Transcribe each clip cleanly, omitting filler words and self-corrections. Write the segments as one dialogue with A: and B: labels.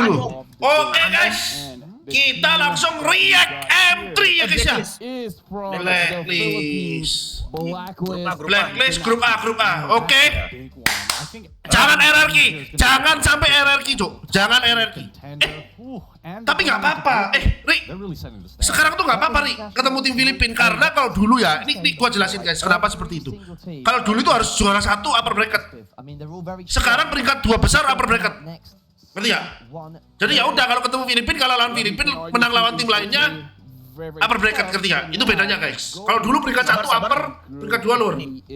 A: dulu. Oke guys, kita langsung react M3 ya guys ya. Blacklist grup A. Oke. Jangan RRQ, jangan sampai RRQ, Cuk. Jangan RRQ. Tapi nggak apa-apa. Ri, sekarang tuh nggak apa-apa, Ri, ketemu tim Filipina. Karena kalau dulu ya, ini gua jelasin guys, kenapa seperti itu. Kalau dulu itu harus juara 1 upper bracket. Sekarang peringkat 2 besar upper bracket. Ngerti ya? Jadi ya udah, kalau ketemu Filipina, kalau lawan Filipina menang lawan tim lainnya upper bracket, ngerti ya? Itu bedanya guys. Kalau dulu peringkat 1 upper, peringkat 2 lower.
B: Ini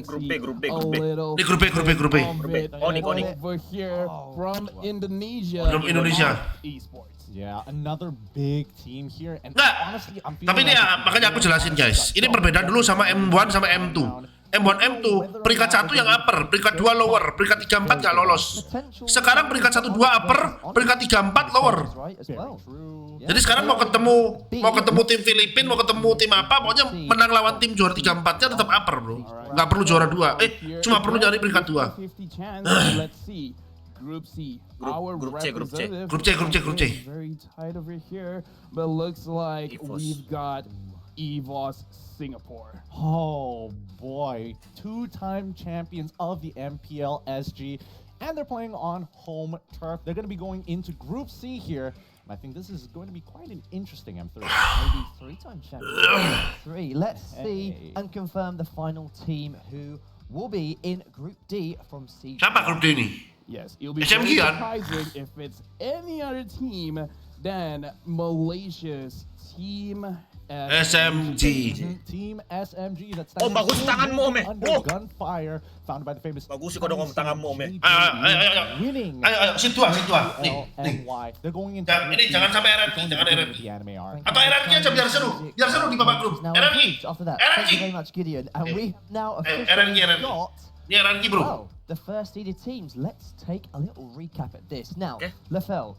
B: grup B.
A: Ini grup B.
B: Onic.
C: From Indonesia.
A: Grup Indonesia.
C: Yeah, another big team here. And
A: Nggak,
C: honestly, I'm feeling
A: tapi ini ya, makanya aku jelasin guys. Ini perbedaan dulu sama M1 sama M2. M1, M2, peringkat 1 yang upper, peringkat 2 lower, peringkat 3, 4 nggak lolos. Sekarang peringkat 1, 2 upper, peringkat 3, 4 lower. Jadi sekarang mau ketemu tim Filipina, mau ketemu tim apa, pokoknya menang lawan tim juara 3, 4-nya tetap upper bro. Nggak perlu juara 2, cuma perlu nyari peringkat 2.
C: Group C.
A: Grup C.
C: Very tight over here, but looks like we've got EVOS Singapore.
D: Oh boy, 2-time champions of the MPL SG, and they're playing on home turf. They're going to be going into Group C here. I think this is going to be quite an interesting M3.
E: Maybe 3-time champion. 3. Let's see and confirm the final team who will be in Group D from C.
A: Siapa grup D ini?
C: Yes, it'll be
A: SMG kan?
C: surprising if it's any other team than Malaysia's Team
A: SMG.
D: Team SMG that's
B: bagus tanganmu, Om.
D: under gunfire, founded by the famous.
B: Bagus kau dong tanganmu, Om.
D: Winning.
A: Ayo, situ. Nih.
D: LNY. They're going into
A: Ini jangan sampai RRQ, jangan RRQ.
D: the anime arc.
A: Atau RRQ aja biar seru di babak grup.
E: Now,
A: RRQ.
E: after that, thank you very
A: RRQ.
E: much, Gideon. And we now
A: RRQ.
E: officially got
A: Ini RRQ bro.
E: the first seeded teams. Let's take a little recap at this. Now,
B: Okay.
E: Lefel,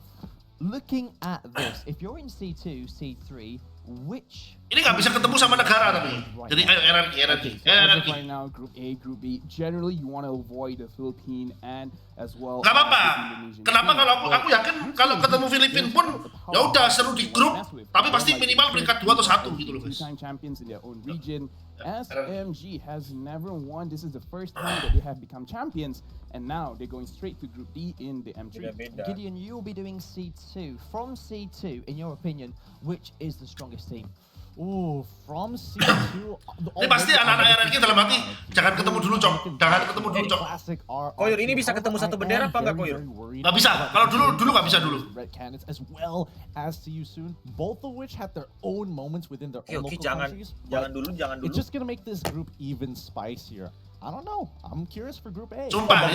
E: looking at this, if you're in C2, C3, which...
A: Ini nggak bisa ketemu sama negara tapi. Jadi ayo RRQ.
C: Right now, Group A, Group B. Generally, you want to avoid the Philippine and as well.
A: Gak apa-apa.
C: as the Indonesian
A: Kenapa
C: team.
A: kalau aku yakin kalau ketemu Filipina pun ya udah seru di grup, tapi pasti minimal peringkat 2 atau 1 gitu loh guys.
C: Two-time champions in their own region. SMG has never won. This is the first time that they have become champions, and now they're going straight to Group D in the M3.
E: Gideon, you'll be doing C2. From C2, in your opinion, which is the strongest team?
D: Ooh, from C2.
A: Ini pasti anak-anak RRQ dalam hati jangan ketemu dulu Cok.
D: Classic R.
B: Koyor, ini bisa ketemu satu bendera apa enggak, Koyor?
A: Nggak bisa. Kalau dulu nggak bisa dulu.
D: Red Cannons as well as See You Soon, both of which had their own moments within their own local countries.
B: Jangan dulu.
D: It's just gonna make this group even spicier. I don't know. I'm curious for Group A.
A: Sumpah,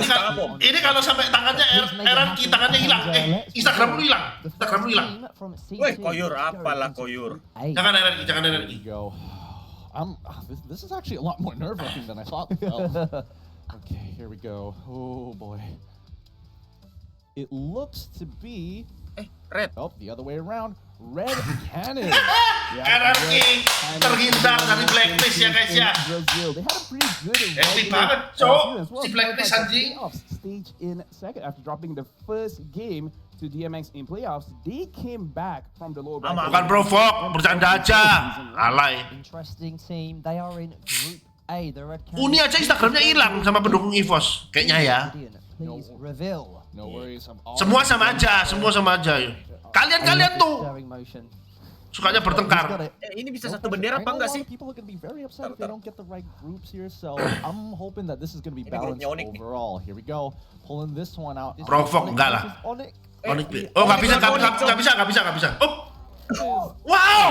A: ini kalau sampai tangannya RRQ, tangannya hilang. Instagram lu hilang.
B: Woi, Koyor, apalah Koyor.
A: Jangan RRQ.
D: Here we go. This is actually a lot more nerve-wracking than I thought. Okay, here we go. Oh boy. It looks to be
B: Red.
D: the other way around. Red Cannon.
A: RRQ terhindar dari blacklist ya guys ya.
C: Brazil. They had a pretty good
A: Epic banget Cok, si blacklist anjing.
C: Stage in second after dropping the first game to DMX in playoffs. They came back from the lower bracket.
A: Bukan provok, bercanda aja. Alay.
E: Interesting team. They are in Group A. The Red Cannons.
A: Uni aja Instagramnya hilang sama pendukung EVOS. Kayaknya ya.
E: Gideon, please reveal.
D: No worries.
A: Semua sama aja. Kalian tuh
E: Stirring motion.
A: sukanya bertengkar.
B: Ini bisa satu bendera apa enggak sih?
D: People are going to be very upset if they don't get the right groups here. So I'm hoping that this is going to be balanced
B: Onic nih.
D: overall. Here we go. Pulling this one out.
A: Provok enggak lah.
E: Onic.
A: Onic. Oh nggak bisa. Oh, wow.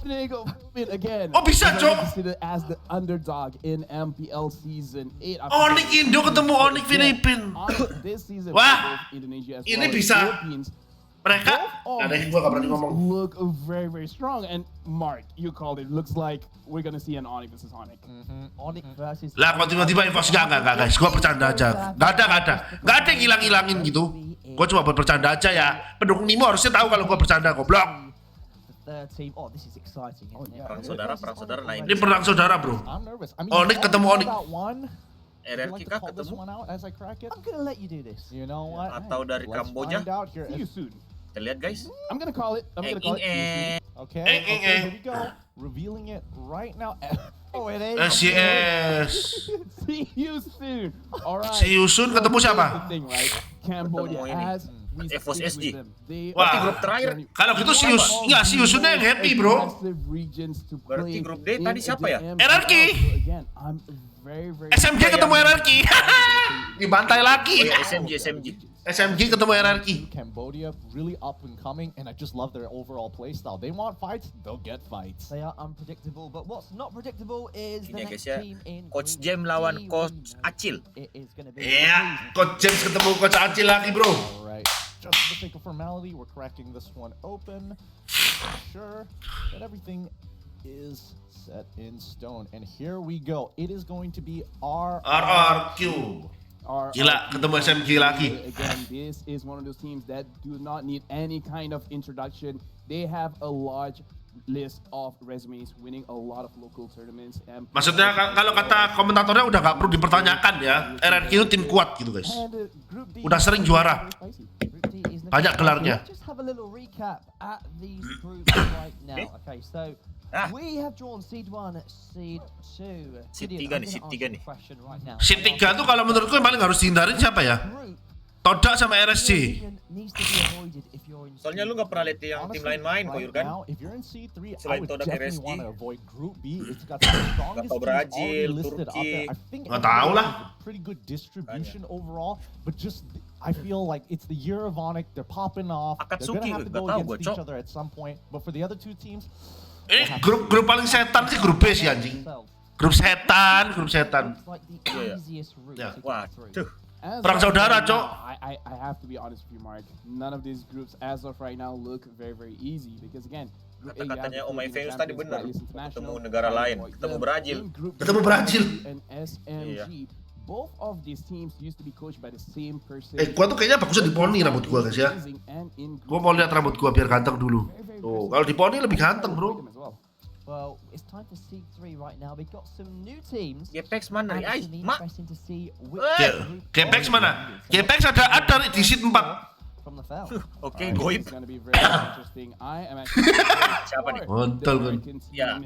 C: They go again.
A: Oh bisa Cok.
C: Considered as the underdog in MPL season 8.
A: Onic Indo ketemu Onic Filipina.
C: This season,
A: Wah,
C: both Indonesia as
A: ini
C: well as
A: bisa.
C: Philippines
A: Mereka, ada yang gua nggak berani ngomong.
C: look very strong. And Mark, you called it. Looks like we're gonna see an Onic versus Onic.
E: Onic versus.
A: Lah kok tiba-tiba EVOS enggak guys, gua bercanda aja. Nggak ada yang hilang-hilangin gitu. Gua cuma buat bercanda aja ya. Pendukung NIMO harusnya tahu kalau gua bercanda goblok.
E: Third team. Oh, this is exciting, isn't it?
B: Perang saudara naik.
A: Ini perang saudara bro.
D: I'm nervous. I mean,
A: Onic ketemu Onic.
D: Would you
B: RRQ
D: like to
B: kah
D: call this
B: ketemu?
D: one out as I crack it?
E: I'm gonna let you do this.
D: You know what?
B: Atau dari
D: Let's
B: Kamboja?
D: find out here.
C: See you soon.
B: Kita lihat guys.
C: I'm gonna call it. I'm gonna call it. See you soon.
D: Okay,
A: Eh,
D: okay,
A: eh.
D: here we go. Revealing it right now.
E: Oh, it is.
A: SCS.
C: See you soon. All right.
A: See you soon ketemu
C: Here's
A: siapa?
C: the thing, right? Cambodia
B: Ketemu ini.
C: as we
B: Evos
C: speak
B: SG.
C: with them, they
A: Wah.
B: Berarti grup terakhir.
A: Kalau gitu si Yusunnya yang happy, bro.
B: Berarti grup D tadi siapa ya?
A: RRQ.
C: Again, I'm very, very
A: SMG ketemu RRQ. Dibantai
B: Oh
A: lagi.
B: ya SMG.
A: SMG ketemu RRQ.
D: Cambodia really up and coming, and I just love their overall playstyle. They want fights, they'll get fights.
E: They are unpredictable, but what's not predictable is the
B: Ini ya
E: next
B: guys ya.
E: team in
B: Coach
E: Group
B: Jem lawan
E: D.
B: Coach Acil.
E: It is gonna be
A: Iya, Coach James ketemu Coach Acil lagi, bro.
D: All right, just for the sake of formality, we're cracking this one open. Sure that everything is set in stone, and here we go. It is going to be
A: RRQ. Gila, ketemu SMG lagi.
C: Again, this is one of those teams that do not need any kind of introduction. They have a large list of resumes, winning a lot of local tournaments. And
A: Maksudnya kalau kata komentatornya udah nggak perlu dipertanyakan ya. RRQ itu tim kuat gitu guys.
C: Group D
A: Udah sering juara.
E: Group D is looking
A: Banyak
E: spicy.
A: gelarnya.
E: Let's just have a little recap at these groups right now. Okay, so we have drawn seed 1, seed 2.
B: Seed
E: Gideon,
B: 3 nih,
E: I'm
B: seed
E: gonna
B: 3
E: ask
B: nih.
E: you a question right now.
A: Seed 3 tuh kalau menurutku yang paling harus dihindarin siapa ya?
E: Group,
A: Todak sama
E: in your
A: RSC.
E: opinion, needs to be avoided if you're in
B: Soalnya lu nggak pernah lihat yang tim lain main,
D: right
B: Koyur kan?
D: now, if you're in C3, I
B: Selain
D: would
B: Todak
D: definitely
B: RSG.
D: want to avoid Group B. It's got the strongest
B: Atau
D: teams
B: Brazil,
D: already listed up
B: Turki.
D: there. I think
A: Nggak tahu lah.
D: everybody has a pretty good distribution overall, but just I feel like it's the year of Onic. They're popping off. They're
B: Akatsuki,
D: gonna have to
B: nggak
D: go
B: tahu
D: against
B: gua,
D: each
B: Cok.
D: other at some point. But for the other two teams,
A: Ini grup paling setan sih grup B sih anjing. Grup setan.
E: looks like the
B: Yeah.
E: easiest route
A: Yeah.
E: to
B: Wah,
E: get through.
B: tuh.
A: Perang saudara, Cok.
C: I have to be honest with you, Mark. None of these groups as of right now look very, very easy because again, Group A, you have
B: Kata-katanya
C: the
B: Omai
C: Philippine
B: Venus tadi
C: champions,
B: bener.
C: Atlas International,
B: Ketemu negara lain,
C: avoid
B: ketemu
C: them.
B: Brazil.
C: In Group
A: Ketemu
C: B,
A: Brazil.
C: and SMG. Both of these teams used to be coached by the same person.
A: Gua tuh kayaknya bagusnya di poni rambut gua guys ya.
C: And in
A: Gua
C: Group
A: mau lihat rambut gua biar ganteng dulu. Tuh, kalau di poni lebih ganteng, bro.
C: them as well.
E: Well, it's time for seed 3 right now. We've got some new teams.
B: Gepex mana
E: And
B: nih? Ay,
E: it's gonna be
B: mak.
E: interesting to see which group
A: Gepex mana? Gepex ada di seat 4.
E: from the fell.
B: Oke,
C: Alright,
B: goib.
C: this is gonna be very interesting. I am actually
B: Siapa nih?
A: Kontol, kan.
B: Ya.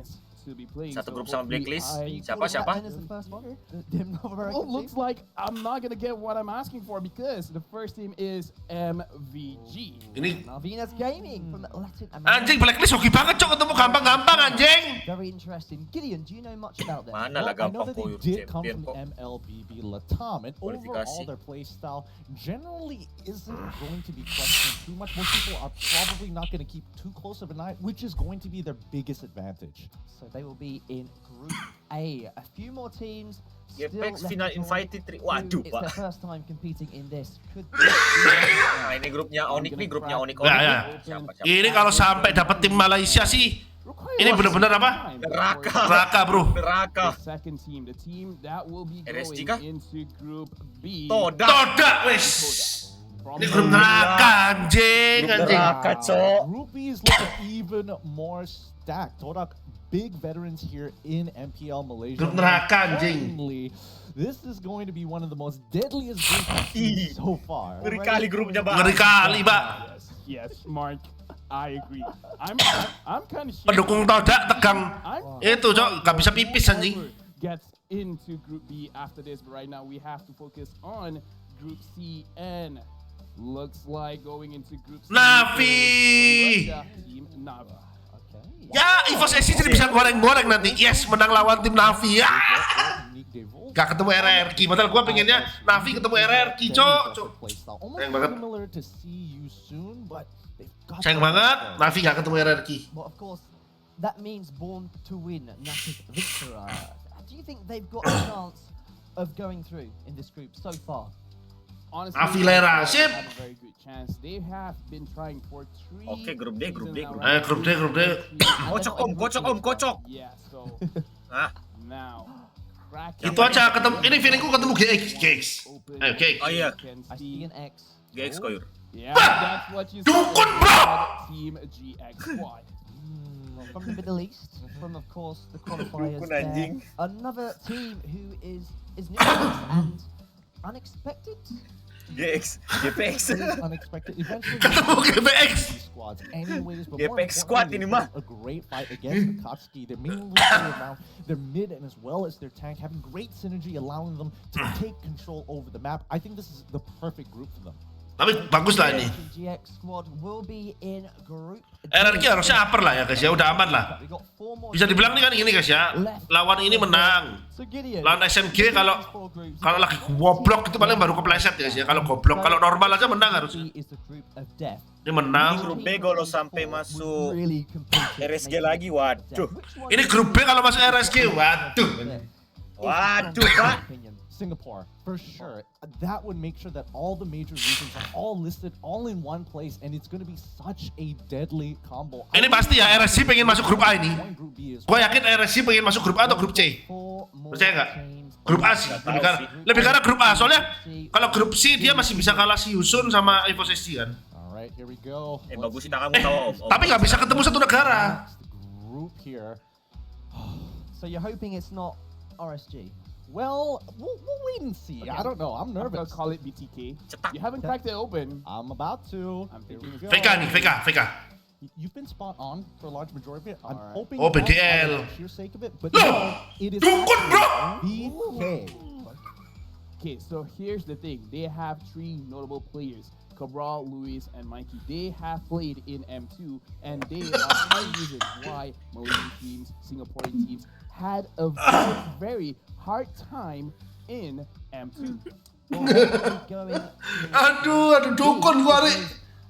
C: to be playing.
B: Satu
C: So
B: grup sama
C: hopefully
B: Blacklist.
C: I-
B: Siapa?
E: That then is the first one. Them North American
C: Well, looks
E: team.
C: like I'm not gonna get what I'm asking for because the first team is MVG.
A: Ini
E: Malvinas Gaming from Latin
A: anjing
E: America.
A: blacklist hoki banget cok ketemu gampang-gampang anjing.
E: Very interesting. Gideon, do you know much about them?
B: Mana lah
D: Well, I know
B: gampang
D: that they
B: Koyur
D: did come
B: champion
D: from
B: kok.
D: MLBB Latam, and overall
B: Kualifikasi.
D: their play style generally isn't going to be questioned too much. Most people are probably not going to keep too close of an eye, which is going to be their biggest advantage.
E: So they will be in Group A. A few more teams. still
B: Gepex
E: left
B: final
E: to join.
B: invited 3.
E: Who
B: Waduh,
E: It's their
B: Pak.
E: first time competing in this. Could
B: Nah, ini grupnya Onic nih, grupnya Onic.
A: Ya, ya.
B: Siapa?
A: Ini kalau sampai dapat tim Malaysia sih, ini benar-benar apa?
B: Neraka.
A: Neraka, bro.
B: Neraka.
C: The second team, the team that will be
B: RSG
C: going
B: kah?
C: into Group B.
B: Todak.
A: Todak wes.
C: From
A: Ini grup neraka anjing, anjing.
B: Neraka, Cok.
D: Group B is looking even more stacked. Todak, big veterans here in MPL Malaysia.
A: Grup neraka anjing.
D: Importantly, this is going to be one of the most deadliest groups I've seen so far.
B: Ngeri kali grupnya, Pak.
A: Ngeri kali, Pak.
C: Yes, Mark, I agree. I'm kind of
A: Pendukung Todak tegang. Itu cok, nggak bisa pipis anjing.
C: Gets into Group B after this, but right now we have to focus on Group C and looks like going into Group C.
A: Navi.
C: Russia, Team Navi.
E: Okay.
A: Ya, Evos SC jadi bisa goreng-goreng nanti. Yes, menang lawan tim Navi. Ya. Gak ketemu RRQ, padahal gue pengennya Navi ketemu RRQ, cok. Sayang banget. Sayang banget, Navi gak ketemu RRQ.
E: But of course, that means born to win, not just victor. Do you think they've got a chance of going through in this group so far?
C: Honestly,
A: Avilera,
C: they
A: sip.
C: have a very good chance. They have been trying for 3
B: Oke, grup D, grup D,
C: seasons
B: grup
C: now,
B: D.
A: Grup D, grup D.
B: Kocok, Om, kocok, Om, kocok.
C: Yeah, so
B: Ah,
C: now crack
A: Itu aja ketemu, ini feelingku ketemu GX. Ayo GX.
B: Oh iya.
E: I see an X.
B: GX Koyur.
C: Yeah, that's what you saw
A: Dukun,
C: in
A: bro!
C: Team GX squad.
E: from the Middle East, from of course the qualifiers
B: Dukun
E: there.
B: anjing.
E: Another team who is new to us and unexpected.
B: GX, GPX.
D: It is unexpected. Eventually,
A: Ketemu GPX.
D: these squads. Anyways, but
B: GPX
D: more
B: squad
D: importantly,
B: ini
D: they
B: mah.
D: put a great fight against Akatsuki. Their main player around their mid and as well as their tank having great synergy, allowing them to take control over the map. I think this is the perfect group for them.
A: Tapi bagus lah ini.
E: GX squad will be in group D.
A: RRQ harusnya upper lah ya guys ya, udah aman lah.
E: We got 4 more
A: Bisa dibilang nih kan gini guys ya, lawan ini menang.
E: So Gideon,
A: Lawan SMG kalau lagi goblok itu paling baru kepleset ya guys ya. Kalau goblok, kalau normal aja menang harusnya.
E: is the group of death.
A: Ini menang.
B: Grup B kalau sampai masuk RSG lagi, waduh.
A: Ini grup B kalau masuk RSG, waduh.
B: Waduh, Pak.
D: Singapore, for sure. That would make sure that all the major regions are all listed all in one place, and it's going to be such a deadly combo.
A: Ini pasti ya RSG pengen masuk grup A ini.
D: Group B is
A: Gue yakin RSG pengen masuk grup A atau grup C. Percaya nggak? Grup A sih, lebih karena grup A. Soalnya kalau grup C dia masih bisa kalah si Yusun sama Evo SG kan.
D: Alright, here we go.
B: Bagus sih kamu tahu Om.
A: Tapi nggak bisa ketemu satu negara.
D: Next group here.
E: So you're hoping it's not RSG?
D: Well, we'll wait and see. I don't know. I'm
C: I'm gonna
D: nervous.
C: call it BTK.
B: Cetak.
C: You haven't cracked it open.
D: I'm about to.
C: I'm
D: Here
C: thinking
D: we go.
A: VK nih, VK.
D: You've been spot on for a large majority of it. I'm
C: Alright.
D: hoping
A: Oh,
D: not
A: BDL.
D: for the sheer sake of it, but
A: Loh,
D: no, it is
A: dukun, bro.
D: BK.
C: Okay, so here's the thing. They have 3 notable players. Cabral, Luis, and Mikey. They have played in M2, and they are one reason why Malaysian teams, Singaporean teams, had a very hard time in M2.
E: Going
A: Aduh dukun gua nih.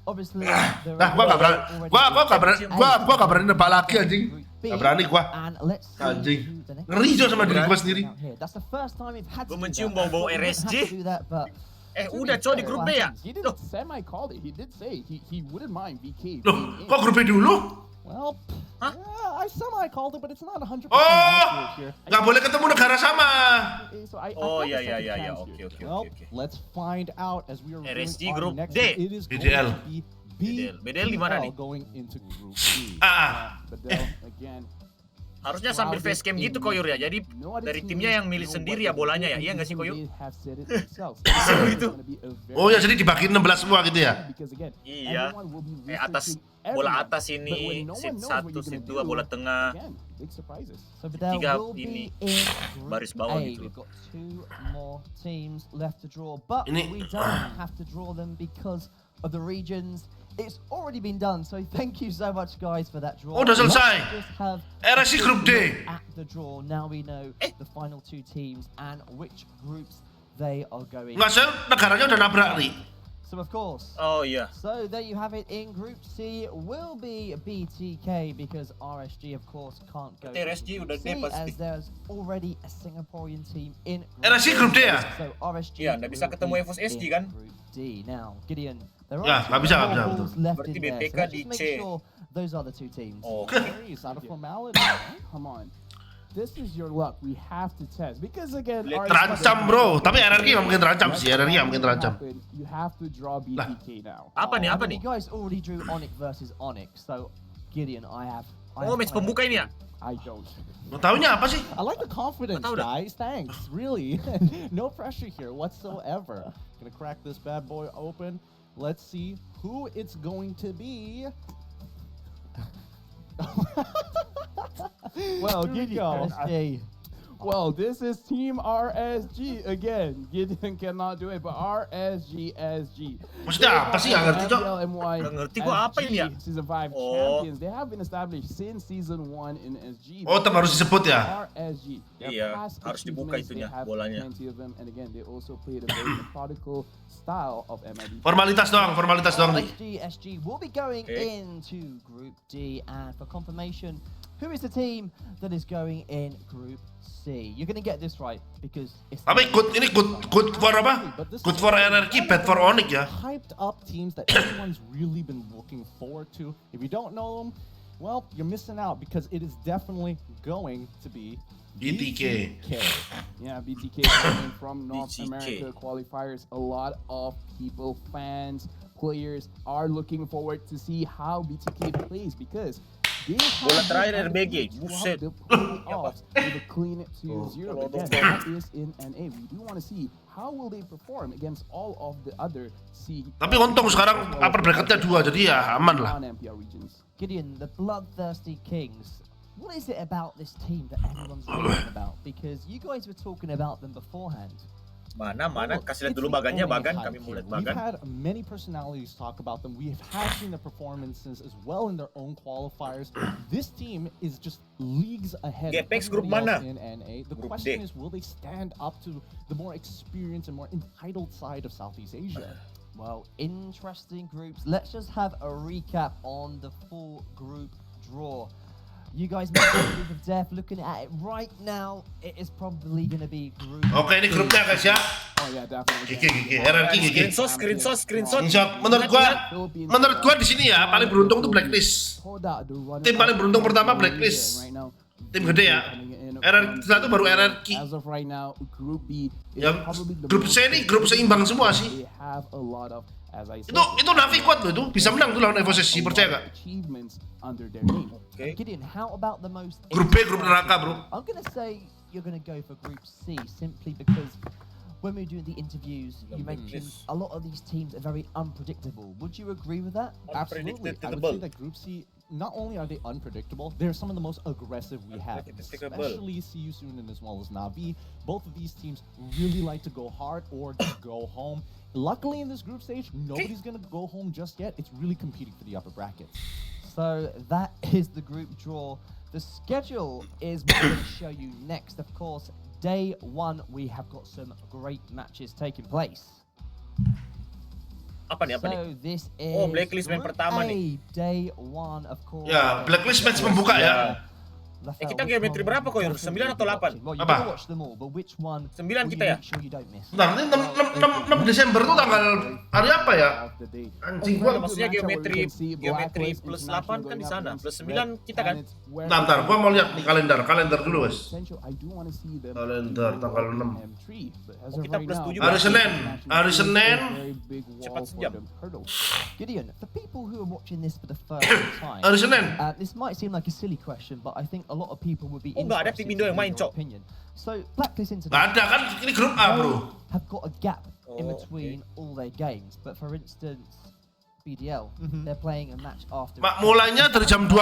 E: obviously
A: Nah, gua nggak berani nebak lagi anjing. Nggak berani gua.
E: And let's see
A: Anjing.
E: who the next
A: Ngeri Jo sama diri gua sendiri.
E: out here. That's the first time we've had to
B: Gua
E: do
B: mencium
E: that.
B: bau-bau
E: We haven't had
B: RSG.
E: to do that, but
B: Udah coy di grup B ya?
C: He didn't semi-called it. He did say he wouldn't mind VK
A: Loh,
C: being in.
A: kok grup B dulu?
D: Well,
B: Huh?
D: yeah, I semi-called it, but it's not 100%
A: Oh,
D: accurate here.
A: nggak boleh ketemu negara sama.
C: So I
B: Oh
C: got
B: iya
C: the
B: iya
C: second
B: iya
C: chance
B: oke
C: here.
B: oke
D: Well,
B: oke.
D: let's find out as we are
B: RSG
D: reviewing our
B: Group
D: next
B: D.
D: one. It is
A: BDL.
D: going to be
B: BDL di mana nih?
D: going into Group B.
C: But then again,
B: Harusnya sambil face cam gitu Koyur ya. Jadi dari timnya yang milih sendiri ya bolanya ya. Iya nggak sih Koyur?
C: they have said it themselves.
B: Seru
C: It's
B: itu.
C: gonna be a very
A: Oh ya jadi dibagi 16 semua gitu ya.
C: because again,
B: Iya.
C: everyone will be
B: Atas
C: researching
B: bola
C: everyone.
B: atas
C: But
B: ini,
C: when no
B: seat
C: one knows
B: 1,
C: what you're
B: seat
C: gonna
B: 2,
C: do,
B: bola tengah.
C: again, big surprises.
E: So there
B: Tiga
E: will
B: ini.
E: be in Group
B: Baris bawah
E: A.
B: gitu.
E: We've got 2 more teams left to draw, but
A: Ini-
E: we don't have to draw them because of the regions. It's already been done, so thank you so much guys for that draw.
A: Oh, udah selesai.
E: Let's just have
A: RSG Group D.
E: at the draw. Now we know the final 2 teams and which groups they are going.
A: Nggak sih, negaranya udah nabrak nih.
E: So of course.
B: Oh iya.
E: So there you have it. In Group C will be BTK because RSG of course can't go
B: Berarti RSG
E: into
B: udah
E: Group
B: D
E: C
B: pasti.
E: as there's already a Singaporean team in
A: RSG Group D ya?
E: So RSG
B: Iya, nggak bisa
E: will
B: ketemu
E: be
B: EVOS SG
E: in
B: kan?
E: Group D. Now Gideon, there are
A: Ya, nggak bisa, nggak bisa,
E: balls left
B: Berarti
E: in there.
B: BPK
E: So let's
B: di
E: just make
B: C.
E: sure those are the 2 teams.
B: Oh.
D: It's out of formality.
C: Come on. This is your luck. We have to test because again,
B: Lihat
A: Terancam bro, tapi RRQ nggak mungkin terancam sih, RRQ nggak mungkin terancam.
C: You have to draw BTK now.
B: Apa nih?
E: Oh,
B: Apa
E: I
B: nih?
E: mean, You guys already drew Onic versus Onic, so Gideon, I have.
B: Oh match pembuka ini ya?
C: I don't.
A: Lo taunya apa sih?
D: I like the confidence,
B: Tahu dah.
D: guys. Thanks, really. No pressure here whatsoever. Gonna crack this bad boy open. Let's see who it's going to be.
C: Well,
D: Here we
C: Gideon.
D: go.
E: RSG.
C: Well, this is Team RSG again. Gideon cannot do it, but RSG SG.
A: Maksudnya apa sih? Nggak ngerti Cok.
B: Nggak ngerti gua apa ini ya?
C: Season 5
B: Oh.
C: champions. They have been established since season 1 in SG.
A: Oh, tetap harus disebut ya.
C: RSG. Their
B: Iya,
C: past
B: harus dibuka
C: achievements,
B: itunya,
C: they have
B: bolanya.
C: plenty of them, and again, they also played a very methodical style of MID.
A: Formalitas doang nih.
E: RSG SG will be going
B: Okay.
E: into Group D, and for confirmation, who is the team that is going in Group C? You're gonna get this right because it's.
A: Tapi ini good for apa? Good for RRQ, bad for Onic ya.
D: Hyped up teams that everyone's really been looking forward to. If you don't know them, well, you're missing out because it is definitely going to be
A: BTK.
C: Yeah, BTK coming from North
B: BTK.
C: America qualifiers. A lot of people, fans, players are looking forward to see how BTK plays because
B: Bola terakhir RBG, buset.
C: With a clean 2-0. Again, that is in NA. We do want to see how will they perform against all of the other
A: Tapi untung sekarang upper bracketnya 2, jadi ya aman lah.
C: non-MPL regions.
E: Gideon, the bloodthirsty Kings. What is it about this team that everyone's raving about? Because you guys were talking about them beforehand.
B: Mana,
D: Well,
B: kasih lihat
D: it's
B: dulu
D: the
B: Bagannya,
D: only
B: Bagan,
D: hype
B: kami mau
D: here.
B: lihat
D: We've
B: Bagan.
D: had many personalities talk about them. We have seen their performances as well in their own qualifiers. This team is just leagues ahead of
B: Gepex grup
D: everybody else
B: mana?
D: in NA. The
B: Grup
D: question
B: D.
D: is, will they stand up to the more experienced and more entitled side of Southeast Asia?
E: Well, interesting groups. Let's just have a recap on the full group draw. You guys mentioned Group of Death. Looking at it right now, it is probably going to be Group
A: Oke, ini grupnya guys ya.
C: Oh yeah, definitely.
A: Gigi, RRQ gigi.
B: Screenshot.
A: Screenshot. Menurut gua di sini ya paling beruntung tuh Blacklist. Tim paling beruntung pertama Blacklist. Tim gede ya. RRQ satu baru RRQ.
C: As of right now, Group B is
A: Ya,
C: probably the
A: grup
C: most
A: C ini grup seimbang semua sih.
C: They have a lot of, as I said,
A: Itu Navi kuat loh itu, bisa menang tuh lawan FOSSC, percaya gak?
C: achievements under their name.
B: Oke.
E: Gideon, how about the most...
A: Grup B, grup neraka bro.
E: I'm going to say you're going to go for Group C simply because when we were doing the interviews, you mentioned a lot of these teams are very unpredictable. Would you agree with that?
D: Absolutely. I would say that Group C, not only are they unpredictable, they're some of the most aggressive we have, especially CU Sunan as well as Navi. Both of these teams really like to go hard or just go home. Luckily in this group stage, nobody's going to go home just yet. It's really competing for the upper brackets.
E: So that is the group draw. The schedule is what I'm going to show you next. Of course, day 1, we have got some great matches taking place.
B: Apa nih?
E: So this is
B: Oh, Blacklist main
E: Group
B: pertama
E: A,
B: nih.
E: day 1, of course.
A: Ya, Blacklist match pembuka ya.
B: Kita geometri berapa kok, Yur? 9 atau 8?
E: Well, you
A: Apa?
E: gotta watch them all, but which one
B: 9
E: will
B: kita
E: you
B: ya?
E: make sure you don't miss?
A: Nah, ini 6 Desember tuh tanggal hari apa ya? Anjing gua.
B: Maksudnya geometri plus 8 kan di sana, plus 9 kita kan.
A: Ntar gua mau lihat nih kalender dulu guys.
C: Kalender
A: Kalender tanggal 6.
B: Kita plus 7
A: Hari Senin.
B: Cepat sejam.
E: Gideon, for people who are watching this for the first time,
A: Hari Senin.
E: this might seem like a silly question, but I think a lot of people would be
B: Oh, nggak ada
E: interested
B: tim Indo yang
E: in
B: main,
E: your
B: Cok.
E: opinion. So, Blacklist
A: Nggak
E: International
A: ada kan, ini grup A bro.
E: have got a gap in
B: Oh,
E: between all their games. But for instance, BDL,
B: Mm-hmm.
E: they're playing a match after.
A: Mulainya dari jam 2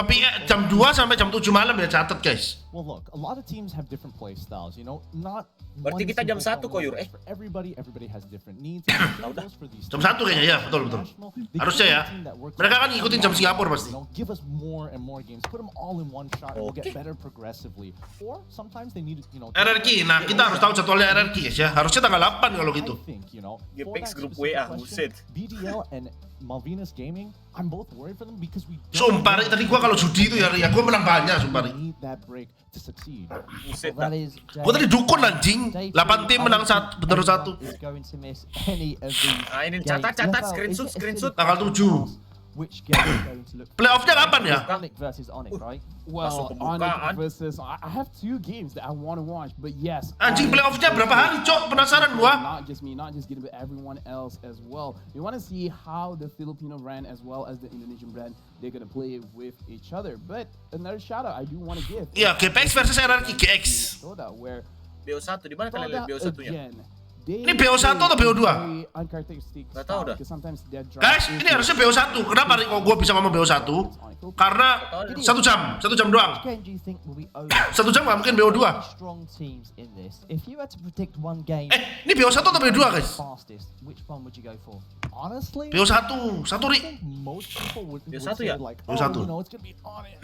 A: jam 2 sampai jam 7 malam ya, catat guys.
D: Well, look, a lot of teams have different play styles, you know, not
B: Berarti
D: one
B: kita jam
D: simple
B: 1 kok, Yur,
D: formula for everybody has different needs.
A: Jam 1 kayaknya ya, betul. Harusnya ya. Mereka kan ngikutin jam Singapura pasti.
D: You know, give us more and more games, put them all in one shot, and we'll get better progressively. Or sometimes they need, you know,
A: RRQ, nah kita harus tahu jadwalnya RRQ guys ya. Harusnya tanggal 8 kalau gitu.
D: I think, you know,
B: Gepex
D: for that
B: grup WA,
D: specific question,
B: buset.
D: BDL and Malvinas Gaming, I'm both worried for them because we
A: Sumpah Ri, tadi gua kalau judi itu ya gua menang banyak sumpah Ri.
D: need that break to succeed.
B: Buset
E: That
B: dah.
E: is
A: Gua tadi dukun anjing.
E: Day
A: 8 tim
E: two,
A: menang
E: I don't think
A: bener
E: anyone
A: 1.
E: is going to miss any of these
B: Nah, ini
E: games.
B: catat,
E: Level,
B: screenshot,
E: is it a
B: screenshot.
E: silly
A: Tanggal
E: question
A: 7.
E: to ask which game is going to look
A: Playoff-nya kapan ya?
E: Onic versus Onic, right?
C: Well,
B: Masuk
C: Onic
B: pembukaan.
C: versus I have 2 games that I want to watch, but yes.
A: Anjing
C: Onic
A: playoff-nya berapa hari,
C: versus
A: Cok? Penasaran gua.
C: Not just me, not just getting, but everyone else as well. We want to see how the Filipino brand as well as the Indonesian brand they're gonna play with each other. But another shout out I do want to give.
A: Iya, GPX versus RRQ GX.
C: Soda, where
B: BO1, di mana kalian lihat
C: Soda
B: BO1-nya?
C: again. They
A: Ini BO1 atau BO2?
C: play uncharacteristic
B: Nggak tahu
C: style,
B: dah.
C: because sometimes their drive
A: Guys,
C: is
A: ini harusnya BO1. Kenapa Ri kok gua bisa ngomong BO1? Karena 1 jam doang.
E: Which game do you think will be over?
A: 1 jam nggak mungkin BO2.
E: Strong teams in this. If you had to predict one game
A: Ini BO1 atau BO2 guys?
E: fastest, which one would you go for?
D: Honestly,
A: BO1, 1
D: I
A: Ri.
D: think most people would
B: BO1
D: say
B: ya?
D: like,
A: BO1.
D: oh, you know, it's gonna be Onic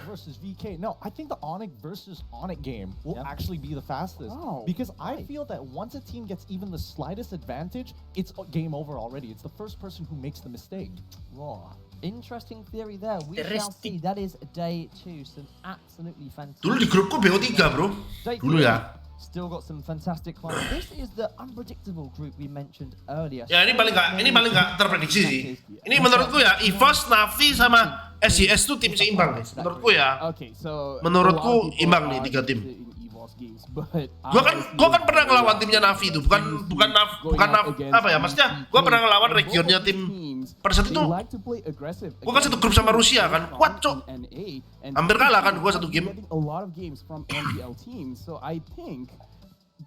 D: versus VK. No, I think the Onic versus Onic game will actually be the fastest
C: Oh,
D: because I feel that once a team gets even the slightest advantage, it's game over already. It's the first person who makes the mistake.
E: Wow. Interesting theory there. We shall see. That is day 2. Some absolutely fantastic.
A: Dulu di grupku BO3 bro.
E: Day
A: Dulu
E: 3,
A: ya.
E: Still got some fantastic ones. This is the unpredictable group we mentioned earlier.
A: Ya ini paling nggak terprediksi sih. Ini menurutku ya EVOS, Navi sama SJS tuh tim seimbang guys. Menurutku ya.
C: Okay, so
A: Menurutku
C: a lot of people
A: imbang nih
C: are
A: 3 tim.
C: interested in EVOS games, but
A: Gua kan pernah ngelawan timnya Navi tuh, bukan apa ya? Maksudnya gua pernah ngelawan regionnya tim
C: teams,
A: pada saat
C: they
A: itu
C: like to play aggressive.
A: gua kan satu grup sama Rusia kan, kuat cok. Hampir kalah kan gua satu game.
C: Getting a lot of games from NBL teams, so I think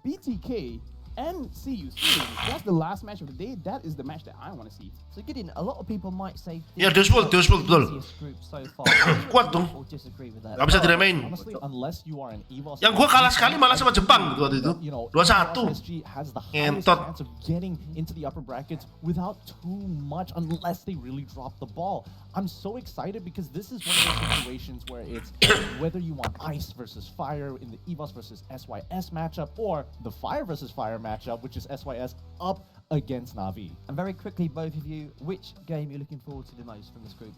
C: BTK and CU soon. That's the last match of the day. That is the match that I want to see.
E: So Gideon, a lot of people might say
A: Ya, Dewswold betul.
E: easiest group so far.
A: Kuat dong.
E: Or disagree with that.
A: Gak bisa diremain.
D: Honestly, unless you are an EVOS,
A: Yang gua kalah sekali malah sama Jepang gitu waktu itu. 2-1.
D: SG has the highest
A: Ngentot.
D: chance of getting into the upper brackets without too much, unless they really drop the ball. I'm so excited because this is one of those situations where it's whether you want Ice versus Fire in the EVOS versus SYS matchup, or the Fire versus Fire matchup, which is SYS up against Na'Vi.
E: And very quickly, both of you, which game you're looking forward to the most from this group?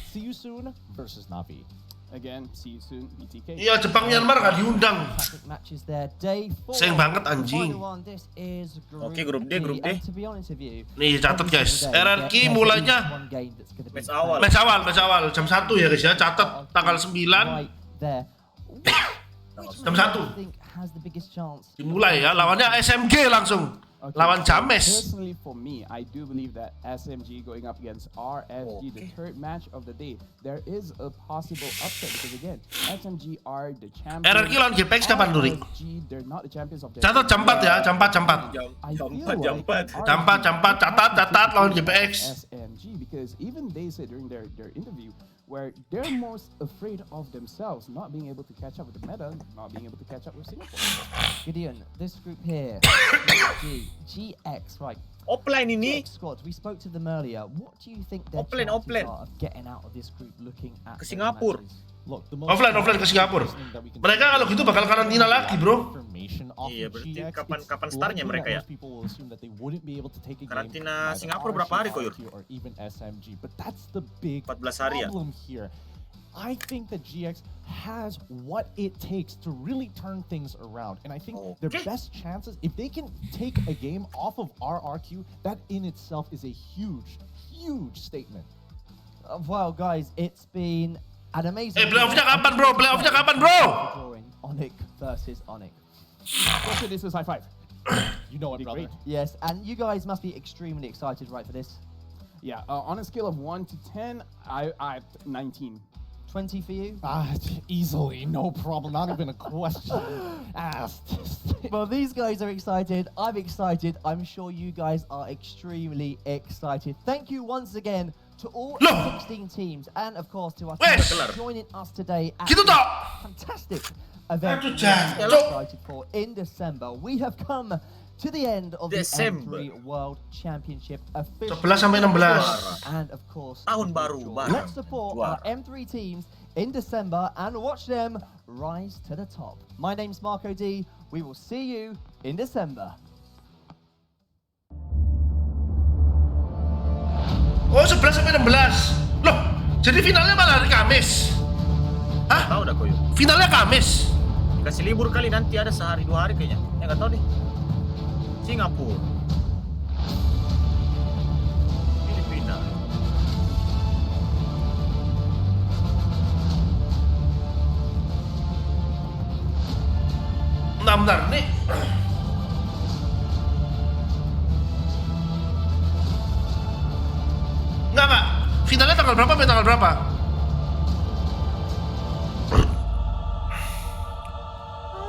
D: See you soon versus Na'Vi.
C: Again, see you soon, BTK.
A: Iya, Jepang Myanmar gak diundang.
E: Fantastic matches there. Day 4.
A: Sayang banget, anjing.
E: Final one. This is Group
B: Oke, grup D, grup D.
E: And to be honest with you,
A: Nih, catat guys.
E: every single day,
A: RRQ
E: there's
A: mulainya
E: one game that's gonna be
B: Match awal.
A: match awal jam 1 ya guys ya. Catat tanggal 9
E: right there.
A: jam 1
E: I think has the biggest chance.
A: dimulai ya. Lawannya SMG langsung.
C: Okay,
A: Lawan
C: so
A: James.
C: Personally, for me, I do believe that SMG going up against RSG, the third match of the day, there is a possible upset because again, SMG are the champions.
A: RRQ lawan GPX kapan, Duri?
C: RSG, they're not the champions of their
A: Catat jam 4 ya, jam 4
C: I feel
B: Jam
C: like
B: 4.
A: Jam 4, catat lawan GPX.
C: SMG because even they said during their interview where they're most afraid of themselves not being able to catch up with the meta, not being able to catch up with Singapore.
E: Gideon, this group here, GX, right?
B: Offline ini.
E: GX squad, we spoke to them earlier. What do you think their
B: Offline,
E: chances
B: offline.
E: are of getting out of this group looking at
B: Ke
E: those
B: Singapura.
E: matches?
D: Look, the most
A: Offline ke Singapura. Mereka kalau gitu bakal karantina lagi, bro.
B: Iya, berarti kapan startnya mereka ya? Karantina Singapura berapa hari, Koyur? 14 hari ya?
D: Here. I think that GX has what it takes to really turn things around. And I think their best chances, if they can take a game off of RRQ, that in itself is a huge, huge statement.
E: Well, guys, it's been an amazing.
A: Playoffnya kapan, bro? Playoffnya kapan, bro?
E: Drawing Onic versus Onic.
C: Also, this is high five.
D: You know what, brother?
C: Great.
E: Yes, and you guys must be extremely excited, right, for this?
C: Yeah, on a scale of 1 to 10, I 19.
E: 20 for you?
D: Easily, no problem. Not even a question asked.
E: Well, these guys are excited. I'm excited. I'm sure you guys are extremely excited. Thank you once again to all 16 teams, and of course to our
A: Wes!
E: team joining us today at
A: Gitu
E: this
A: toh.
E: fantastic event
A: Aduh,
E: we're
A: Jan.
E: so excited for in December. We have come to the end of
B: Desember.
E: the M3 World Championship officially.
A: 11 sampai 16.
E: And of course,
B: Tahun baru, bareng.
E: let's support
B: Juara.
E: our M3 teams in December and watch them rise to the top. My name's Marco D. We will see you in December.
A: Oh, 11 sampai 16. Loh, jadi finalnya malah hari Kamis. Hah?
B: Tahu dah Koyur.
A: Finalnya Kamis.
B: Kasih libur kali, nanti ada sehari 2 hari kayaknya. Ya nggak tahu deh. Singapura. Filipina.
A: Bentar, nih. Enggak. Finalnya tanggal berapa? Tanggal berapa?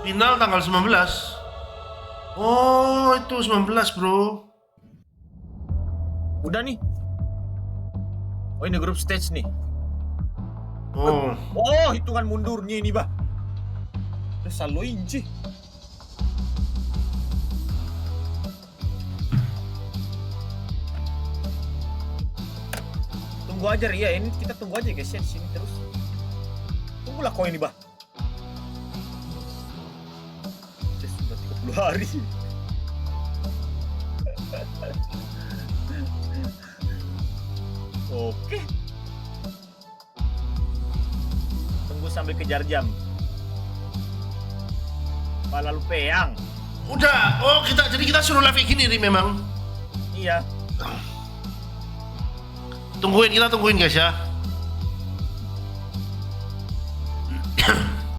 A: Final tanggal 19. Oh, itu 19, bro.
B: Udah nih. Oh, ini grup stage nih.
A: Oh.
B: Oh, hitungan mundurnya ini, bah. Udah selalu inci. Tunggu aja, Ria. Ini kita tunggu aja guys ya di sini terus. Tunggulah kau ini, bah. Sudah 30 hari. Oke. Tunggu sambil kejar jam. Lalu Perang.
A: Udah. Oh, jadi kita suruh live gini nih memang.
B: Iya.
A: Kita tungguin guys ya.